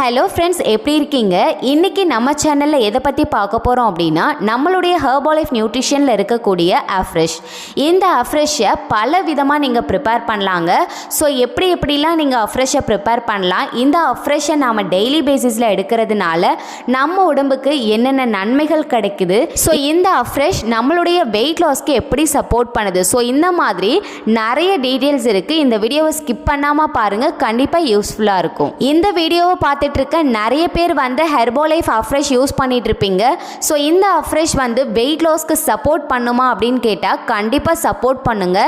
Hello friends, எப்படி இருக்கீங்க? இன்றைக்கி நம்ம சேனலில் எதை பற்றி பார்க்க போகிறோம் அப்படின்னா, நம்மளுடைய ஹெர்பலைஃப் நியூட்ரிஷனில் இருக்கக்கூடிய அஃப்ரெஷ். இந்த அஃப்ரெஷ்ஷை பல விதமாக நீங்கள் ப்ரிப்பேர் பண்ணலாங்க. ஸோ எப்படிலாம் நீங்கள் அஃப்ரெஷ்ஷை ப்ரிப்பேர் பண்ணலாம், இந்த அஃப்ரெஷ்ஷை நாம் டெய்லி பேசிஸில் எடுக்கிறதுனால நம்ம உடம்புக்கு என்னென்ன நன்மைகள் கிடைக்குது, ஸோ இந்த அஃப்ரெஷ் நம்மளுடைய வெயிட் லாஸ்க்கு எப்படி சப்போர்ட் பண்ணுது, ஸோ இந்த மாதிரி நிறைய டீட்டெயில்ஸ் இருக்குது. இந்த வீடியோவை ஸ்கிப் பண்ணாமல் பாருங்கள், கண்டிப்பாக யூஸ்ஃபுல்லாக இருக்கும். இந்த வீடியோவை பார்த்துட்டு இருக்க நிறைய பேர் வந்து ஹெர்பலைஃப் அஃப்ரெஷ் யூஸ் பண்ணிட்டு இருப்பீங்க. ஸோ இந்த அஃப்ரெஷ் வந்து வெயிட் லாஸ்க்கு சப்போர்ட் பண்ணுமா அப்படின்னு கேட்டால் கண்டிப்பாக சப்போர்ட் பண்ணுங்க.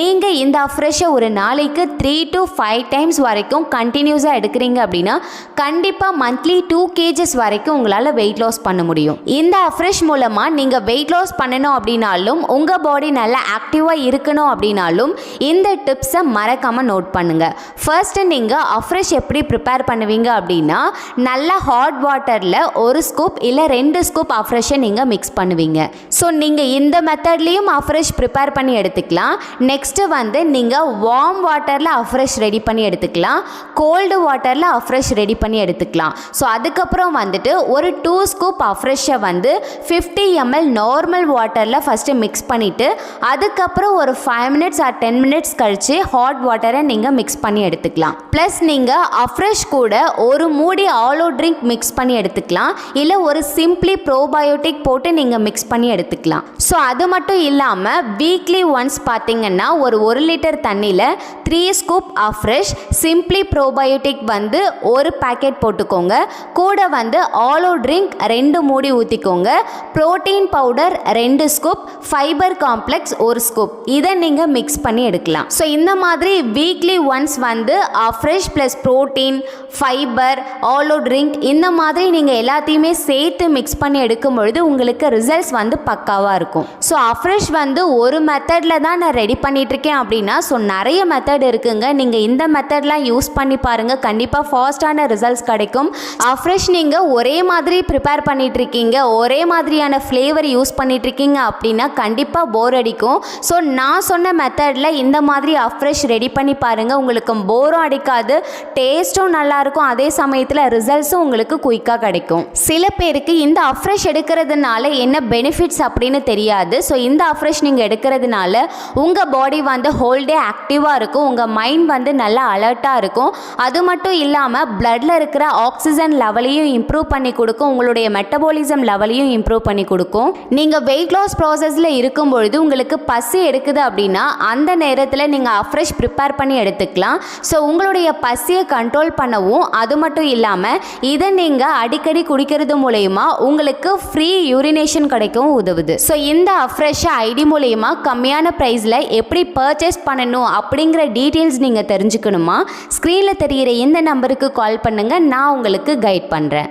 நீங்கள் இந்த அஃப்ரெஷ்ஷை ஒரு நாளைக்கு 3 to 5 டைம்ஸ் வரைக்கும் கண்டினியூஸாக எடுக்கிறீங்க அப்படின்னா கண்டிப்பாக மந்த்லி 2 kgs வரைக்கும் உங்களால் வெயிட் லாஸ் பண்ண முடியும். இந்த அஃப்ரெஷ் மூலமாக நீங்கள் வெயிட் லாஸ் பண்ணணும் அப்படின்னாலும், உங்கள் பாடி நல்லா ஆக்டிவாக இருக்கணும் அப்படின்னாலும் இந்த டிப்ஸை மறக்காமல் நோட் பண்ணுங்கள். ஃபர்ஸ்ட்டு நீங்கள் அஃப்ரெஷ் எப்படி ப்ரிப்பேர் பண்ணுவீங்க அப்படின்னா, நல்லா ஹாட் வாட்டரில் 1 ஸ்கூப் இல்லை 2 ஸ்கூப் அஃப்ரெஷ்ஷை நீங்கள் மிக்ஸ் பண்ணுவீங்க. ஸோ நீங்கள் இந்த மெத்தட்லேயும் அஃப்ரெஷ் ப்ரிப்பேர் பண்ணி எடுத்துக்கலாம். நெக்ஸ்ட்டு வந்து நீங்கள் வார்ம் வாட்டரில் அஃப்ரெஷ் ரெடி பண்ணி எடுத்துக்கலாம், கோல்டு வாட்டரில் அஃப்ரெஷ் ரெடி பண்ணி எடுத்துக்கலாம். ஸோ அதுக்கப்புறம் வந்துட்டு ஒரு 2 ஸ்கூப் அஃப்ரெஷ்ஷை வந்து 50 ml நார்மல் வாட்டரில் ஃபஸ்ட்டு மிக்ஸ் பண்ணிவிட்டு அதுக்கப்புறம் ஒரு 5 minutes or 10 minutes கழித்து ஹாட் வாட்டரை நீங்கள் மிக்ஸ் பண்ணி எடுத்துக்கலாம். ப்ளஸ் நீங்கள் அஃப்ரெஷ் கூட ஒரு மூடி ஆலோ ட்ரிங்க் மிக்ஸ் பண்ணி எடுத்துக்கலாம், இல்லை ஒரு சிம்பிளி ப்ரோபயோட்டிக் போட்டு நீங்கள் மிக்ஸ் பண்ணி எடுத்துக்கலாம். ஸோ அது மட்டும் இல்லாமல் வீக்லி ஒன்ஸ் பார்த்தீங்கன்னா ஒரு 1 லிட்டர் தண்ணியில் 3 ஸ்கூப் அஃப்ரெஷ், சிம்பிளி ப்ரோபயோட்டிக் வந்து ஒரு பேக்கெட் போட்டுக்கோங்க, கூட வந்து ஆலோ ட்ரிங்க் 2 மூடி ஊற்றிக்கோங்க, protein powder 2 scoop, fibre complex 1 scoop, இதை நீங்கள் மிக்ஸ் பண்ணி எடுக்கலாம். ஸோ இந்த மாதிரி வீக்லி ஒன்ஸ் வந்து Afresh plus protein, fibre, aloe drink இந்த மாதிரி நீங்கள் எல்லாத்தையுமே சேர்த்து மிக்ஸ் பண்ணி எடுக்கும் பொழுது உங்களுக்கு ரிசல்ட்ஸ் வந்து பக்காவாக இருக்கும். ஸோ அஃப்ரெஷ் வந்து ஒரு மெத்தடில் தான் நான் ரெடி பண்ணிகிட்ருக்கேன் அப்படின்னா, ஸோ நிறைய மெத்தட் இருக்குங்க. நீங்கள் இந்த மெத்தட்லாம் யூஸ் பண்ணி பாருங்கள், கண்டிப்பாக ஃபாஸ்ட்டான ரிசல்ட்ஸ் கிடைக்கும். அஃப்ரெஷ் நீங்கள் ஒரே மாதிரி ப்ரிப்பேர் பண்ணிகிட்ருக்கீங்க, ஒரே மாதிரியான ஃப்ளேவர் யூஸ் பண்ணிகிட்ருக்கீங்க அப்படின்னா கண்டிப்பாக போர் அடிக்கும். ஸோ நான் சொன்ன மெத்தடில் இந்த மாதிரி அஃப்ரெஷ் ரெடி பண்ணி பாருங்கள், உங்களுக்கு போரும் அடிக்காது, டேஸ்ட்டும் நல்லாயிருக்கும், அதே சமயத்தில் ரிசல்ட்ஸும் உங்களுக்கு குயிக்காக கிடைக்கும். சில பேருக்கு இந்த அஃப்ரெஷ் எடுக்கிறதுனால என்ன பெனிஃபிட்ஸ் அப்படின்னு தெரியாது. ஸோ இந்த அஃப்ரெஷ் நீங்கள் எடுக்கிறதுனால உங்கள் பாடி வந்து ஹோல் டே ஆக்டிவாக இருக்கும், உங்கள் மைண்ட் வந்து நல்லா அலர்ட்டாக இருக்கும். அது மட்டும் இல்லாமல் பிளட்டில் இருக்கிற ஆக்சிஜன் லெவலையும் இம்ப்ரூவ் பண்ணி கொடுக்கும், உங்களுடைய மெட்டபாலிசம் லெவலையும் இம்ப்ரூவ் பண்ணி கொடுக்கும். நீங்கள் வெயிட் லாஸ் ப்ராசஸில் இருக்கும் பொழுது உங்களுக்கு பசி எடுக்குது அப்படின்னா அந்த நேரத்தில் நீங்கள் அஃப்ரெஷ் ப்ரிப்பேர் பண்ணி எடுத்துக்கலாம். ஸோ உங்களுடைய பசியை கண்ட்ரோல் பண்ணவும், அது மட்டும் இல்லாமல் இதை நீங்கள் அடிக்கடி குடிக்கிறது மூலயமா உங்களுக்கு ஃப்ரீ யூரினேஷன் கிடைக்கவும் உதவுது. ஸோ இந்த அஃப்ரெஷ்ஷை ஐடி மூலயமா கம்மியான ப்ரைஸில் எப்படி பர்ச்சேஸ் பண்ணணும் அப்படிங்கிற டீட்டெயில்ஸ் நீங்கள் தெரிஞ்சுக்கணுமா, ஸ்க்ரீனில் தெரிகிற இந்த நம்பருக்கு கால் பண்ணுங்கள், நான் உங்களுக்கு கைட் பண்ணுறேன்.